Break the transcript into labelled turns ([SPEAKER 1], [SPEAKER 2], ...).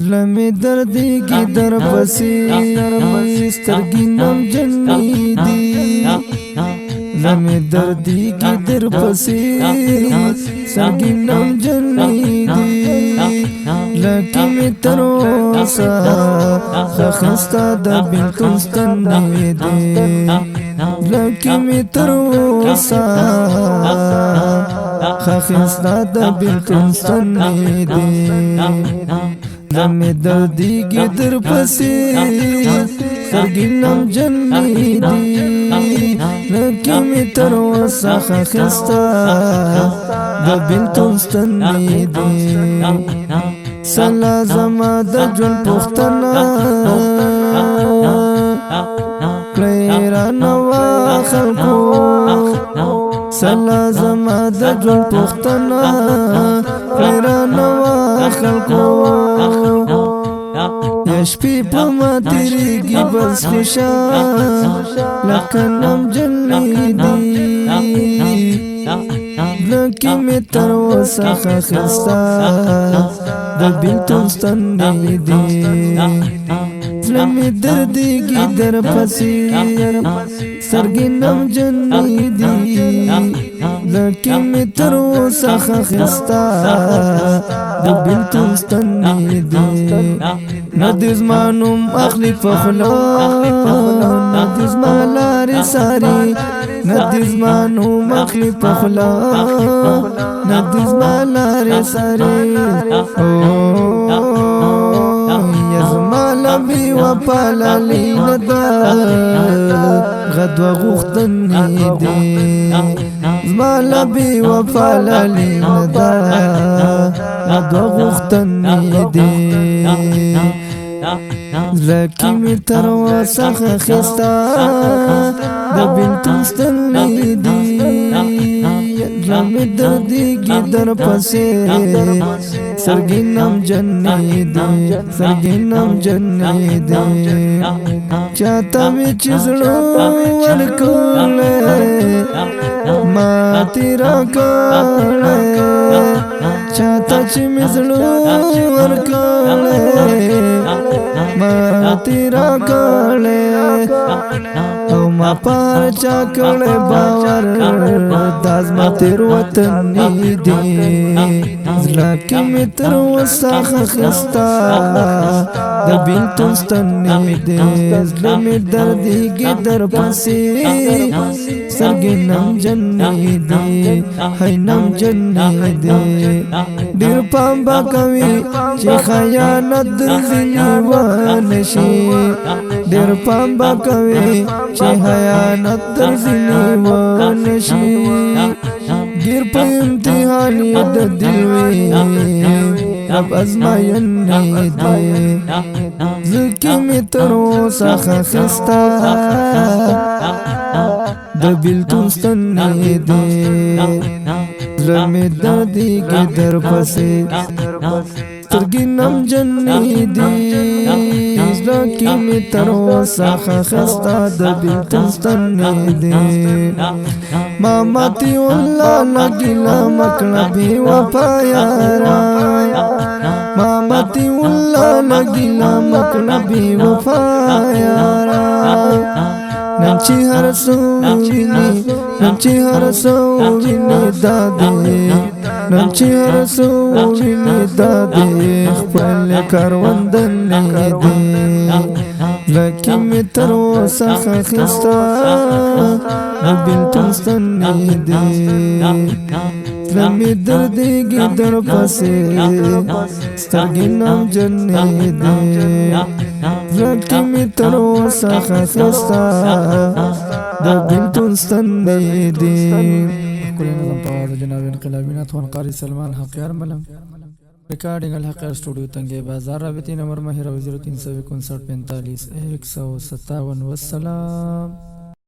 [SPEAKER 1] زړه مې دردېږي در پسې سترګې نمجنې دي زړه مې دردېږي در پسې سترګې نمجنې دي لکه مې تر اوسه ښه ستا د بېلتون ستنې دي لکه مې تر اوسه ښه ستا د بېلتون ستنې دي زړه مې دردېږي در پسې سترګې نمجنې دي لکه مې تر اوسه ښه ستا د بېلتون ستنې دي سلا زما د ژوند پوښتنه کړئ رانه وا خلکو سلا زما د ژوند پوښتنه کړئ رانه وا خلکو یا شپې په ما تېرېږي بس خوشال لکه نمجنې دي لکه مې تر اوسه ښه ستا د بېلتون ستنې دي زړه مې دردېږي در پسې سترګې نمجنې دي لکه مې تر اوسه ښه ستا د بېلتون ستنې دي نه دې زما نوم اخلي په خوله نه دې زما لارې څاري نه دې زما نوم اخلي په خوله نه دې زما لارې څاري یا زما له بې وفا لالې نه ده غدوه غوښتنې دي زما له بې وفا لالې نه ده غدوه غوښتنې دي زړه مې تر اوسه ښه ستا د بېلتون ستنې دي زړه مې دردېږي در پسې سترګې نمجنې دي سترګې نمجنې دي چاته مې چې زړه ورکړی ماتې راکړی چاته چې مې زړه ورکړی ماتې راکړی او ما پر چا کړی باور دا زما تېروتنې دي زړه کې مې تر اوسه ښه ستا د بېلتون ستنې دي زړه مې دردېږي در پسې سترګې نمجنې دي هی نمجنې دي ډېر پام به کوي چې خیانت در ځینې ونه شي ډېر پام به کوي چې خیانت در ځینې ونه شي ګیر په امتحان یې د دل وي رب ازماینې دي زړه مې تر اوسه ښه ستا د بېلتون ستنې دي زړه مې دردېږي در پسې سترګې نمجنې دي زړه مې تر اوسه ښه ستا د بېلتون ستنې دي ما ماتې والله نه ګیله مه کړه بې وفا یاره ما ماتې والله نه ګیله مه کړه بې وفا یاره نن چې هر څه ویني نن چې هر څه ویني دا دی نن چې هر څه ویني دا دی خپل کاروندنې دي لکه مې تر اوسه ښه ستا د بېلتون ستنې دي زړه مې دردېږي در پسې سترګې نمجنې دي زړه مې تر اوسه ښه ستا د بېلتون ستنې دي ښکلی نظم په آواز جناب انقلابي ناتخوان قاری سلمان حقیار ملنگ ریکارڈنگ الحقیار اسٹوڈیو تنگے بازار رابطی نمبر ماہر 0359 45 157 والسلام.